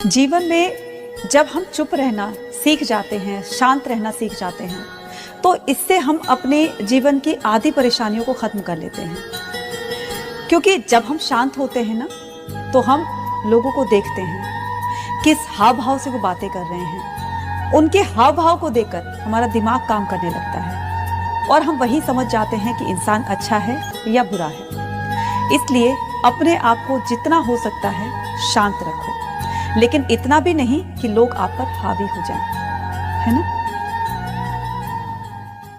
जीवन में जब हम चुप रहना सीख जाते हैं, शांत रहना सीख जाते हैं, तो इससे हम अपने जीवन की आधी परेशानियों को ख़त्म कर लेते हैं। क्योंकि जब हम शांत होते हैं ना, तो हम लोगों को देखते हैं, किस हाव भाव से वो बातें कर रहे हैं। उनके हाव भाव को देखकर हमारा दिमाग काम करने लगता है और हम वही समझ जाते हैं कि इंसान अच्छा है या बुरा है। इसलिए अपने आप को जितना हो सकता है शांत रखो, लेकिन इतना भी नहीं कि लोग आप पर हावी हो जाएं, है ना।